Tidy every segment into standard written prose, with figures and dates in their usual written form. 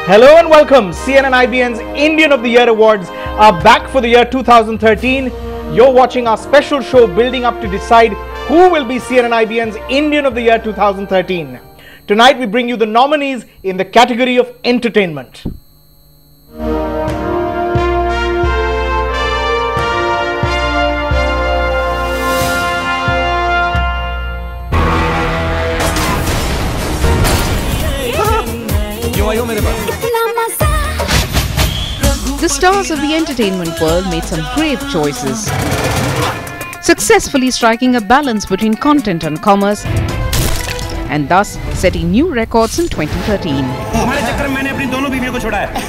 Hello and welcome. CNN-IBN's Indian of the Year Awards are back for the year 2013. You're watching our special show building up to decide who will be CNN-IBN's Indian of the Year 2013. Tonight we bring you the nominees in the category of entertainment. The stars of the entertainment world made some brave choices, successfully striking a balance between content and commerce, and thus setting new records in 2013.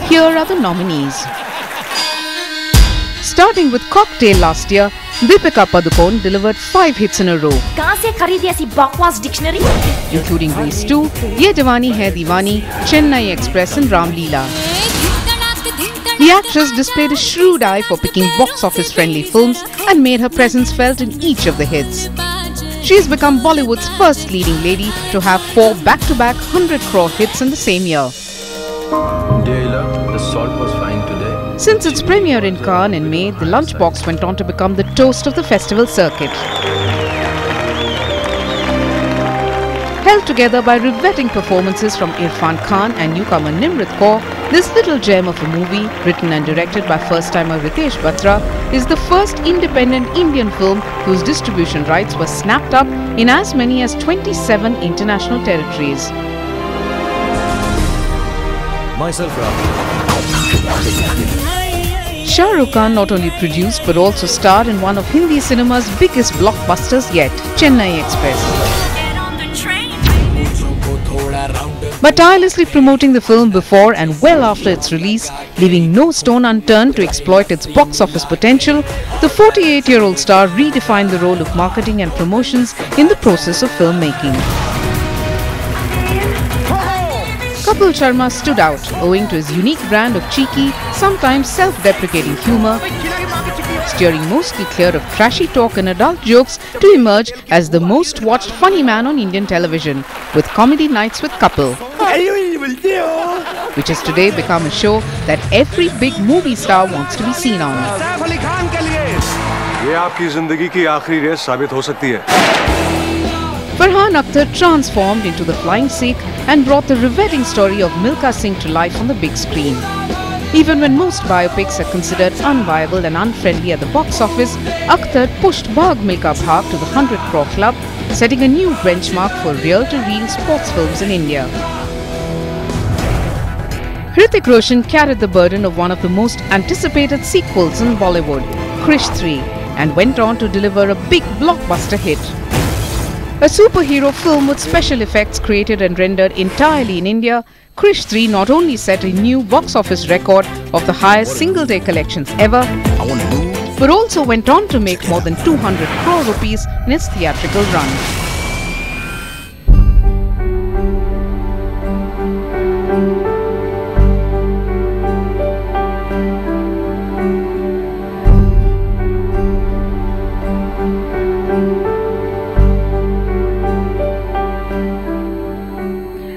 Here are the nominees. Starting with Cocktail last year, Deepika Padukone delivered 5 hits in a row, including Race 2, Ye Jawani Hai Diwani, Chennai Express and Ram Leela. The actress displayed a shrewd eye for picking box office friendly films and made her presence felt in each of the hits. She has become Bollywood's first leading lady to have 4 back-to-back 100 crore hits in the same year. The salt was fine today. Since its premiere in Cannes in May, the Lunchbox went on to become the toast of the festival circuit. Held together by riveting performances from Irfan Khan and newcomer Nimrit Kaur, this little gem of a movie, written and directed by first-timer Ritesh Batra, is the first independent Indian film whose distribution rights were snapped up in as many as 27 international territories. Shah Rukh Khan not only produced but also starred in one of Hindi cinema's biggest blockbusters yet, Chennai Express. By tirelessly promoting the film before and well after its release, leaving no stone unturned to exploit its box office potential, the 48-year-old star redefined the role of marketing and promotions in the process of filmmaking. Kapil Sharma stood out owing to his unique brand of cheeky, sometimes self-deprecating humor, steering mostly clear of trashy talk and adult jokes to emerge as the most watched funny man on Indian television with Comedy Nights with Kapil, which has today become a show that every big movie star wants to be seen on. Farhan Akhtar transformed into the Flying Sikh and brought the riveting story of Milkha Singh to life on the big screen. Even when most biopics are considered unviable and unfriendly at the box office, Akhtar pushed Bhag Milkha Bhag to the 100 crore club, setting a new benchmark for reel-to-reel sports films in India. Hrithik Roshan carried the burden of one of the most anticipated sequels in Bollywood, Krish 3, and went on to deliver a big blockbuster hit. A superhero film with special effects created and rendered entirely in India, Krish 3 not only set a new box office record of the highest single-day collections ever, but also went on to make more than 200 crore rupees in its theatrical run.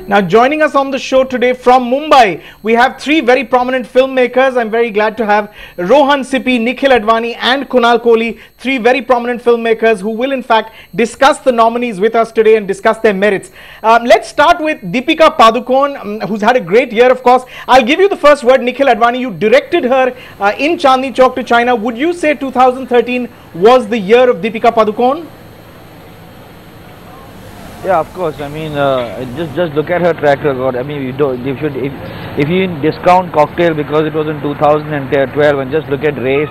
Now joining us on the show today from Mumbai, we have 3 very prominent filmmakers. I'm very glad to have Rohan Sippy, Nikhil Advani and Kunal Kohli, 3 very prominent filmmakers who will in fact discuss the nominees with us today and discuss their merits. Let's start with Deepika Padukone, who's had a great year, of course. I'll give you the first word, Nikhil Advani. You directed her in Chandni Chowk to China. Would you say 2013 was the year of Deepika Padukone? Yeah, of course. I mean, just look at her track record. I mean, if you discount Cocktail because it was in 2012, and just look at Race,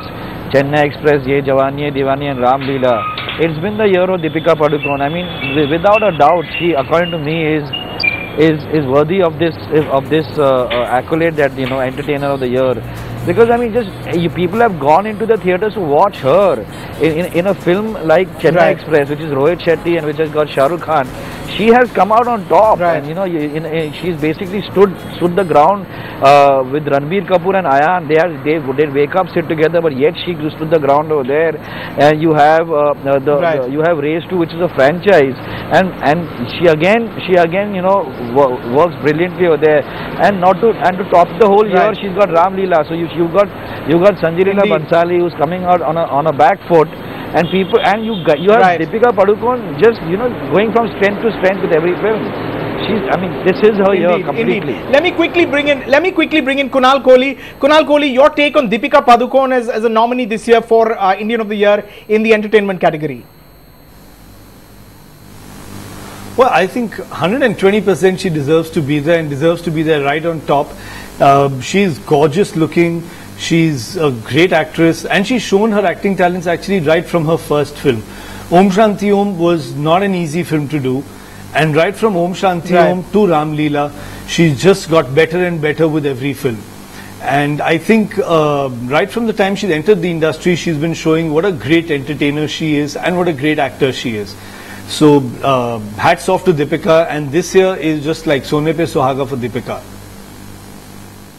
Chennai Express, Ye Jawani Hai Diwani, and Ram Leela, it's been the year of Deepika Padukone. I mean, without a doubt, she, according to me, is worthy of this accolade that, you know, Entertainer of the Year. Because I mean, people have gone into the theatres to watch her in a film like Chennai Express, which is Rohit Shetty and which has got Shah Rukh Khan. she has come out on top. Right. And you know, she's basically stood the ground with Ranbir Kapoor and Ayan. They wake up, sit together, but yet she stood the ground over there. And you have you have Race 2, which is a franchise, and she again you know works brilliantly over there. And to top the whole year, she's got Ram Leela. So you got Sanjay Leela Bhansali, who's coming out on a back foot. And people, and you have Deepika Padukone just going from strength to strength with every film. I mean, this is her year completely. Indeed. Let me quickly bring in Kunal Kohli. Kunal Kohli, your take on Deepika Padukone as a nominee this year for Indian of the Year in the entertainment category. Well, I think 120% she deserves to be there, and deserves to be there right on top. She's gorgeous looking. She's a great actress, and she's shown her acting talents actually right from her first film. Om Shanti Om was not an easy film to do, and right from Om Shanti Om to Ram Leela, she's just got better and better with every film. And I think right from the time she entered the industry, she's been showing what a great entertainer she is and what a great actor she is. So hats off to Deepika, and this year is just like Sone Pe Suhaga for Deepika.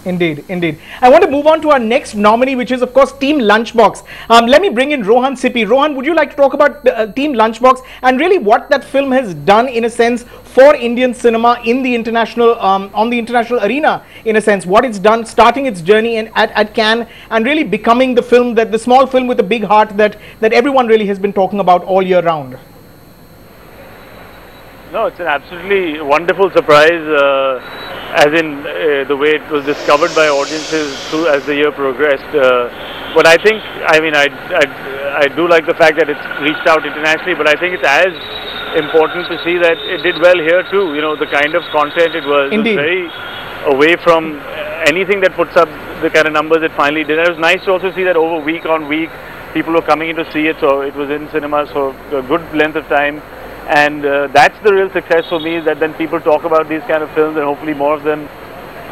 Indeed, indeed. I want to move on to our next nominee, which is of course Team Lunchbox. Let me bring in Rohan Sippy. Rohan, would you like to talk about Team Lunchbox and really what that film has done in a sense for Indian cinema in the international, on the international arena, in a sense, what it's done, starting its journey at Cannes and really becoming the film, the small film with a big heart that everyone really has been talking about all year round? No, it's an absolutely wonderful surprise. As in the way it was discovered by audiences as the year progressed. But I think, I mean, I do like the fact that it's reached out internationally, but I think it's as important to see that it did well here too. You know, the kind of content it was very away from anything that puts up the kind of numbers it finally did. And it was nice to also see that over week on week, people were coming in to see it, so it was in cinemas for a good length of time. And that's the real success for me, that then people talk about these kind of films and hopefully more of them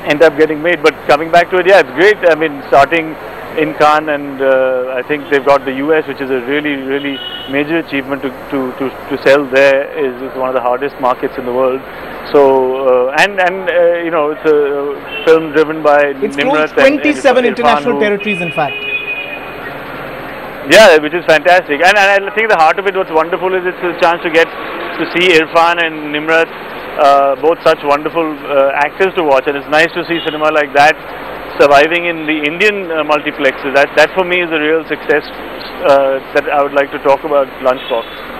end up getting made. But coming back to it, yeah, it's great. I mean, starting in Cannes, and I think they've got the US, which is a really, really major achievement to sell there. Is one of the hardest markets in the world. So, you know, it's a film driven by Nimrat. It's 27 international territories, in fact. Yeah, which is fantastic, and I think the heart of it, what's wonderful is it's a chance to get to see Irfan and Nimrat, both such wonderful actors to watch, and it's nice to see cinema like that surviving in the Indian multiplexes. That for me is a real success that I would like to talk about Lunchbox.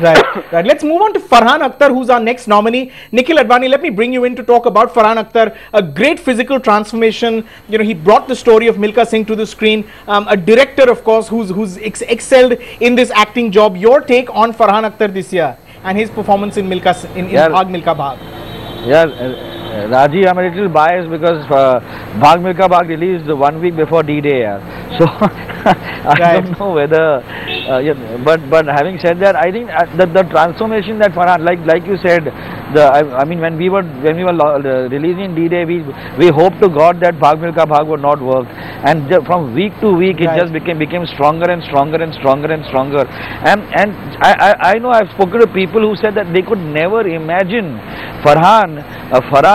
Right. Let's move on to Farhan Akhtar, who's our next nominee. Nikhil Advani, let me bring you in to talk about Farhan Akhtar. A great physical transformation. You know, he brought the story of Milka Singh to the screen. A director, of course, who's excelled in this acting job. Your take on Farhan Akhtar this year and his performance in Bhag Milka Bhag? Yeah. Raji, I'm a little biased because Bhag Milka Bhag released 1 week before D-Day, so I don't know whether. But having said that, I think the transformation that Farhan, like you said, I mean when we were releasing D-Day, we hoped to God that Bhag Milka Bhag would not work, and from week to week it just became stronger and stronger and stronger and stronger. And I know I've spoken to people who said that they could never imagine Farhan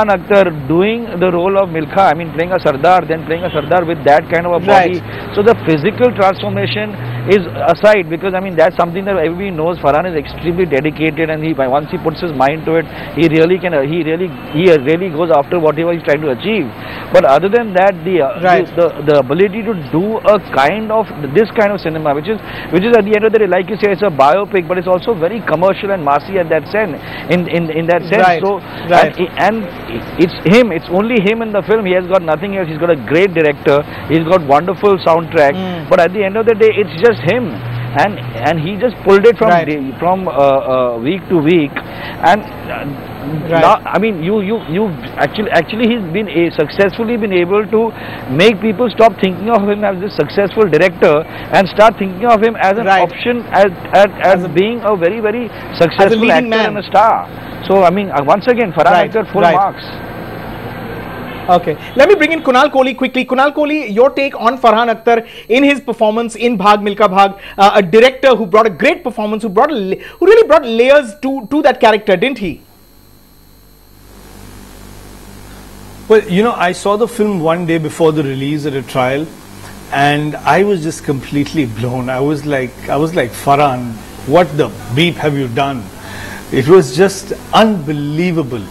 Akhtar doing the role of Milka. I mean, playing a Sardar, then playing a Sardar with that kind of a body. So the physical transformation is aside, because I mean that's something that everybody knows. Farhan is extremely dedicated, and once he puts his mind to it, he really goes after whatever he's trying to achieve. But other than that, the ability to do this kind of cinema, which is at the end of the day, like you say, it's a biopic, but it's also very commercial and massy at that sense. In that sense, so and it's him. It's only him in the film. He has got nothing else. He's got a great director. He's got wonderful soundtrack. But at the end of the day, it's just him, and he just pulled it from week to week. And now, I mean, you actually he's been successfully been able to make people stop thinking of him as this successful director and start thinking of him as an option, as being a very, very successful actor and a star. So I mean, once again, Farhan Akhtar, full marks. Okay, let me bring in Kunal Kohli quickly. Kunal Kohli, your take on Farhan Akhtar in his performance in Bhag Milka Bhag, a director who brought a great performance, who really brought layers to that character, didn't he? Well, you know, I saw the film one day before the release at a trial, and I was just completely blown. I was like, Farhan, what the beep have you done? It was just unbelievable.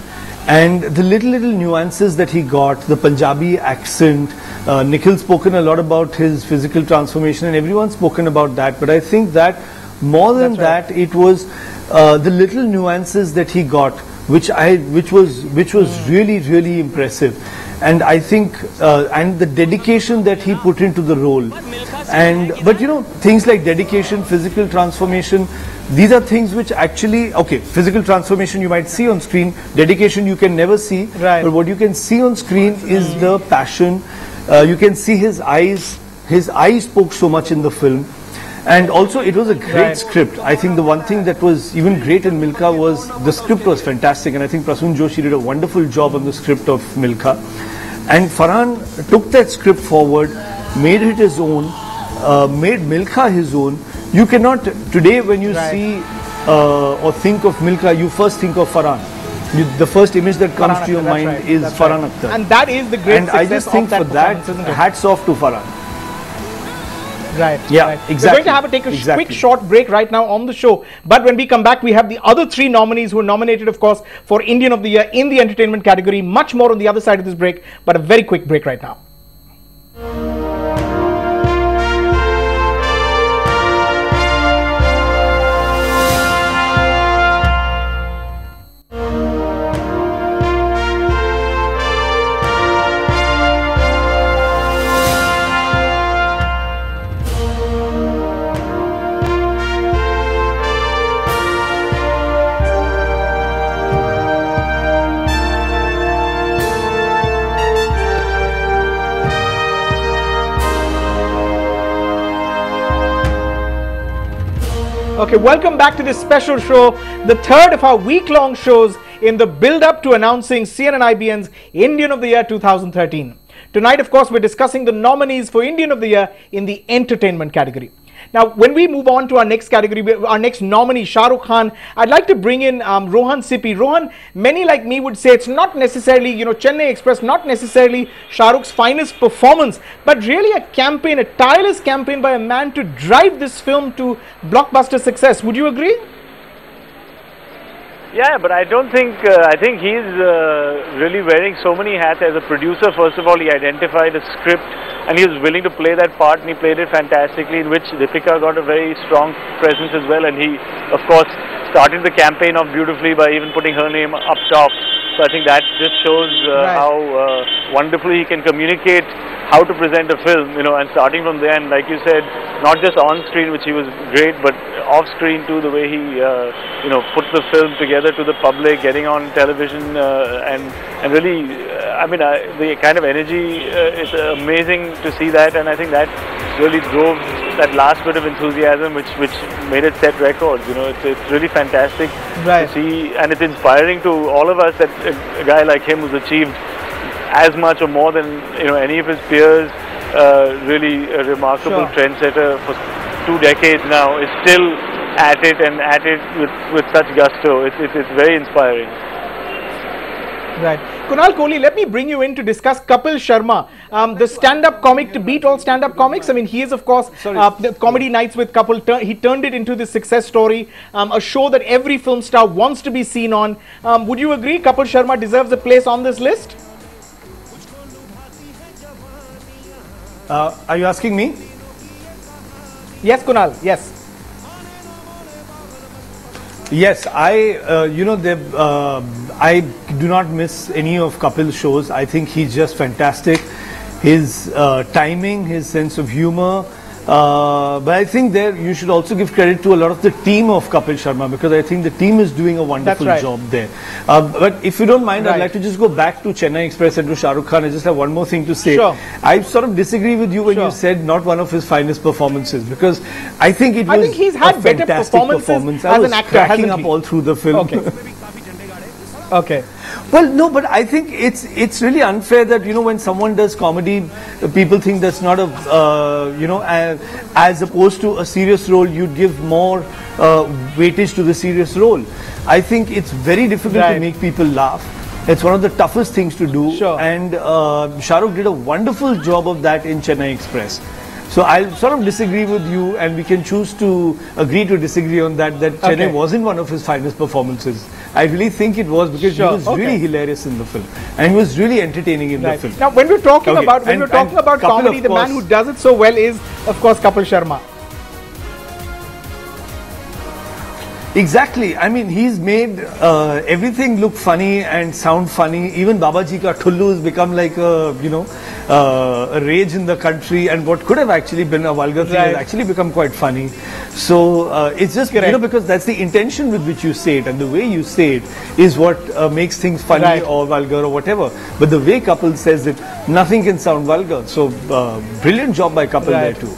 And the little nuances that he got, the Punjabi accent, Nikhil's spoken a lot about his physical transformation, and everyone's spoken about that. But I think that more than that, it was the little nuances that he got, which was really impressive. And I think and the dedication that he put into the role. But you know, things like dedication, physical transformation, these are things which actually, okay, physical transformation you might see on screen, dedication you can never see, right. But what you can see on screen is the passion. You can see his eyes spoke so much in the film. And also it was a great script. I think the one thing that was even great in Milka was the script was fantastic, and I think Prasoon Joshi did a wonderful job on the script of Milka. And Farhan took that script forward, made it his own, made Milka his own. You cannot, today when you see or think of Milka, you first think of Farhan. The first image that comes to your mind is Farhan Akhtar. And that is the great success. And I just think for that, hats off to Farhan. Right. Yeah, right. exactly. We're going to have to take a quick short break right now on the show. But when we come back, we have the other three nominees who are nominated, of course, for Indian of the Year in the entertainment category. Much more on the other side of this break, but a very quick break right now. Okay, welcome back to this special show, the third of our week-long shows in the build-up to announcing CNN-IBN's Indian of the Year 2013. Tonight, of course, we're discussing the nominees for Indian of the Year in the entertainment category. Now, when we move on to our next category, our next nominee, Shah Rukh Khan, I'd like to bring in Rohan Sippy. Rohan, many like me would say it's not necessarily, you know, Chennai Express, not necessarily Shah Rukh's finest performance, but really a campaign, a tireless campaign by a man to drive this film to blockbuster success. Would you agree? Yeah, but I don't think, I think he's really wearing so many hats. As a producer, first of all, he identified a script and he was willing to play that part, and he played it fantastically, in which Deepika got a very strong presence as well, and he, of course, started the campaign off beautifully by even putting her name up top. So I think that just shows how wonderfully he can communicate how to present a film, you know, and starting from there, and like you said, not just on screen, which he was great, but off screen too, the way he, you know, put the film together to the public, getting on television, and really, I mean, the kind of energy is amazing to see that, and I think that really drove that last bit of enthusiasm, which made it set records. You know, it's really fantastic to see, and it's inspiring to all of us that a guy like him who's achieved as much or more than, you know, any of his peers, really a remarkable trendsetter for 2 decades now, is still at it, and at it with such gusto. It's very inspiring. Right. Kunal Kohli, let me bring you in to discuss Kapil Sharma, the stand-up comic to beat all stand-up comics. I mean, he is, of course, the Comedy Nights with Kapil. He turned it into this success story, a show that every film star wants to be seen on. Would you agree Kapil Sharma deserves a place on this list? Are you asking me? Yes, Kunal. Yes. Yes, you know, I do not miss any of Kapil's shows. I think he's just fantastic. His timing, his sense of humor. But I think there you should also give credit to a lot of the team of Kapil Sharma, because I think the team is doing a wonderful job there. But if you don't mind, I'd like to just go back to Chennai Express and to Shah Rukh Khan. I just have one more thing to say. I sort of disagree with you when you said not one of his finest performances, because I think it was he's had a better fantastic performance. I was as an actor, cracking up all through the film. Okay. Well, no, but I think it's really unfair that, you know, when someone does comedy, people think that's not a, you know, as opposed to a serious role, you'd give more weightage to the serious role. I think it's very difficult to make people laugh. It's one of the toughest things to do. Sure. And Shah Rukh did a wonderful job of that in Chennai Express. So I'll sort of disagree with you, and we can choose to agree to disagree on that, Chennai wasn't one of his finest performances. I really think it was, because he was really hilarious in the film, and he was really entertaining in the film. Now, when we're talking about comedy, the man who does it so well is, of course, Kapil Sharma. Exactly. I mean, he's made everything look funny and sound funny. Even Babaji Ka Tullu has become like a, you know, a rage in the country, and what could have actually been a vulgar thing has actually become quite funny. So it's just, you know, because that's the intention with which you say it, and the way you say it is what makes things funny or vulgar or whatever. But the way Kapil says it, nothing can sound vulgar. So brilliant job by Kapil there too.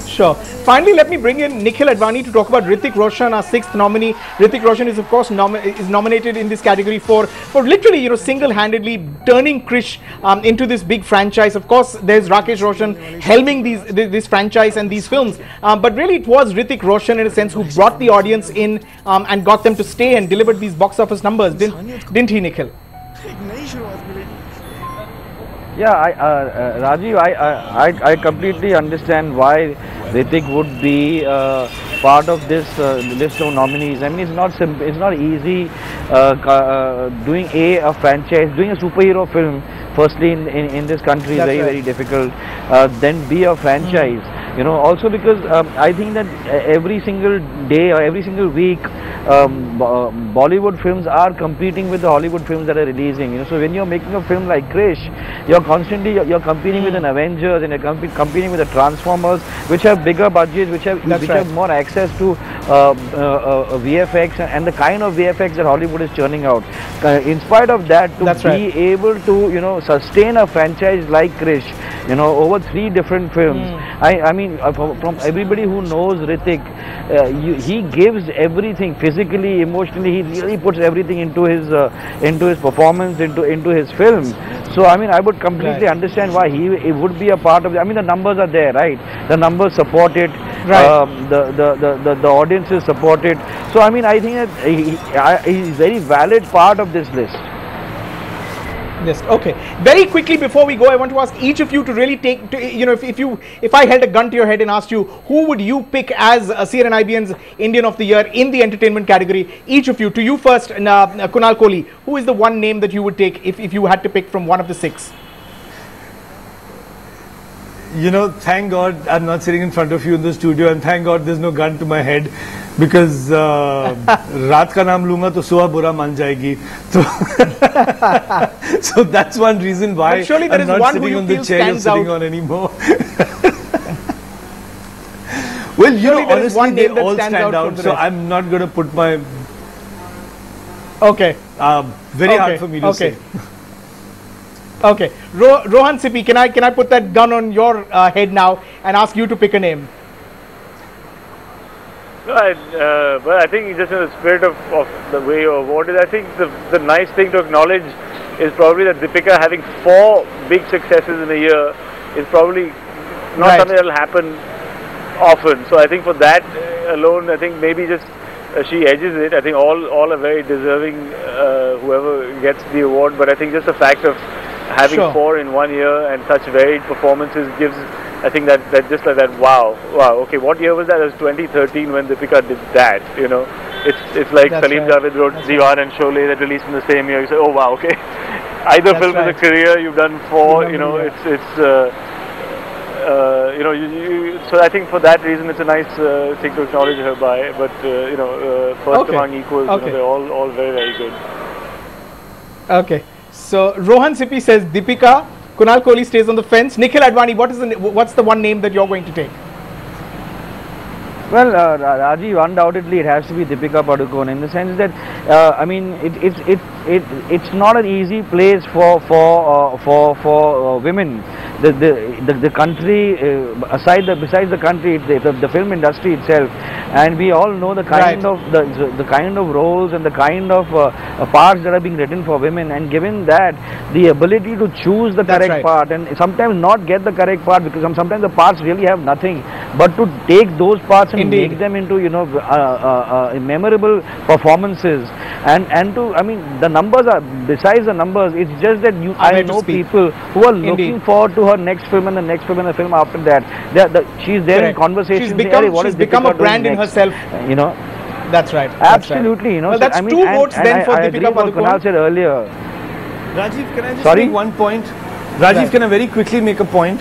Sure. Finally, let me bring in Nikhil Advani to talk about Hrithik Roshan, our 6th nominee. Hrithik Roshan is, of course, nominated in this category for literally, you know, single-handedly turning Krish into this big franchise. Of course, there's Rakesh Roshan helming this franchise and these films. But really, it was Hrithik Roshan, in a sense, who brought the audience in and got them to stay and delivered these box office numbers. Didn't he, Nikhil? Yeah, Rajiv, I completely understand why Hrithik would be part of this list of nominees. I mean, it's not simple, it's not easy doing a franchise, doing a superhero film. Firstly, in this country, is very difficult. Then be a franchise. You know, also because I think that every single day or every single week, Bollywood films are competing with the Hollywood films that are releasing. You know, so when you're making a film like Krish, you're constantly competing with an Avengers, and you're competing with the Transformers, which have bigger budgets, which have more access to VFX and the kind of VFX that Hollywood is churning out. In spite of that, to be able to, you know, sustain a franchise like Krish, you know, over 3 different films. I mean, from everybody who knows Hrithik, he gives everything physically, emotionally. He really puts everything into his performance, into his film. So I mean, I would completely understand why he would be a part of it. I mean, the numbers are there, right? The numbers support it. The audiences support it. So I mean, I think that he's a very valid part of this list. Yes. Okay. Very quickly before we go, I want to ask each of you to really take, you know, if I held a gun to your head and asked you, who would you pick as CNN-IBN's Indian of the Year in the entertainment category? Each of you. To you first, Kunal Kohli. Who is the one name that you would take if you had to pick from one of the 6? You know, thank God I'm not sitting in front of you in the studio, and thank God there's no gun to my head, because रात का नाम लूंगा तो सुबह बुरा मान जाएगी. So that's one reason why I'm not sitting on the chair you're sitting on anymore. Well, you know, honestly, they all stand out, so I'm not going to put my... Okay. Very hard for me to say. Okay, Rohan Sippy, can I put that gun on your head now and ask you to pick a name? Well, I think just in the spirit of the way you awarded, I think the nice thing to acknowledge is probably that Deepika having 4 big successes in a year is probably not something that will happen often. So I think for that alone, I think maybe just she edges it. I think all are very deserving, whoever gets the award, but I think just the fact of having 4 in 1 year and such varied performances gives, I think that just like that, wow, okay, what year was that? It was 2013 when Deepika did that, you know. It's like Salim Javed wrote Diwan and Sholay that released in the same year. You say, oh wow, okay. Either film is a career, you've done 4, you know, you know, so I think for that reason it's a nice thing to acknowledge her by, but you know, first among equals, you know, they're all very, very good. Okay. So Rohan Sippy says Deepika, Kunal Kohli stays on the fence. Nikhil Advani, what's the one name that you're going to take? Well, Rajiv, undoubtedly it has to be Deepika Padukone, in the sense that I mean it's not an easy place for women the country, besides the country, the film industry itself, and we all know the kind of the kind of roles and the kind of parts that are being written for women, and given that the ability to choose the correct part, and sometimes not get the correct part, because sometimes the parts really have nothing, but to take those parts and make them into, you know, memorable performances, and to, I mean, the numbers are, besides the numbers, it's just that I know people who are looking forward to her next film and the next film and the film after that. She's there in conversations. She's become a brand in herself. You know. That's right. Absolutely. You know. Well, that's 2 votes then for Deepika Padukone. Kunal said earlier. Rajiv, can I just make one point? Rajiv, can I very quickly make a point?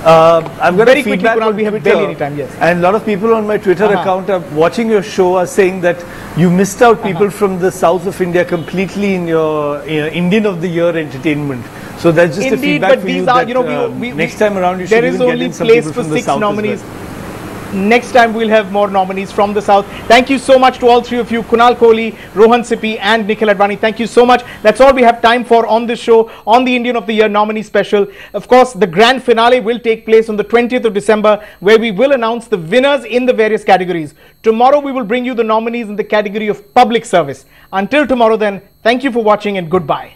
I've got very a feedback quickly, Kunal, we have Twitter, barely any time, yes. And a lot of people on my Twitter account are watching your show are saying that you missed out people from the south of India completely in your Indian of the Year entertainment. So that's just a feedback for you that, next time around you should even get in some people from the south nominees. As well. Next time we'll have more nominees from the south. Thank you so much to all 3 of you, Kunal Kohli, Rohan Sippy and Nikhil Advani. Thank you so much. That's all we have time for on this show, on the Indian of the Year nominee special. Of course, the grand finale will take place on the 20th of December, where we will announce the winners in the various categories. Tomorrow we will bring you the nominees in the category of public service. Until tomorrow then, thank you for watching and goodbye.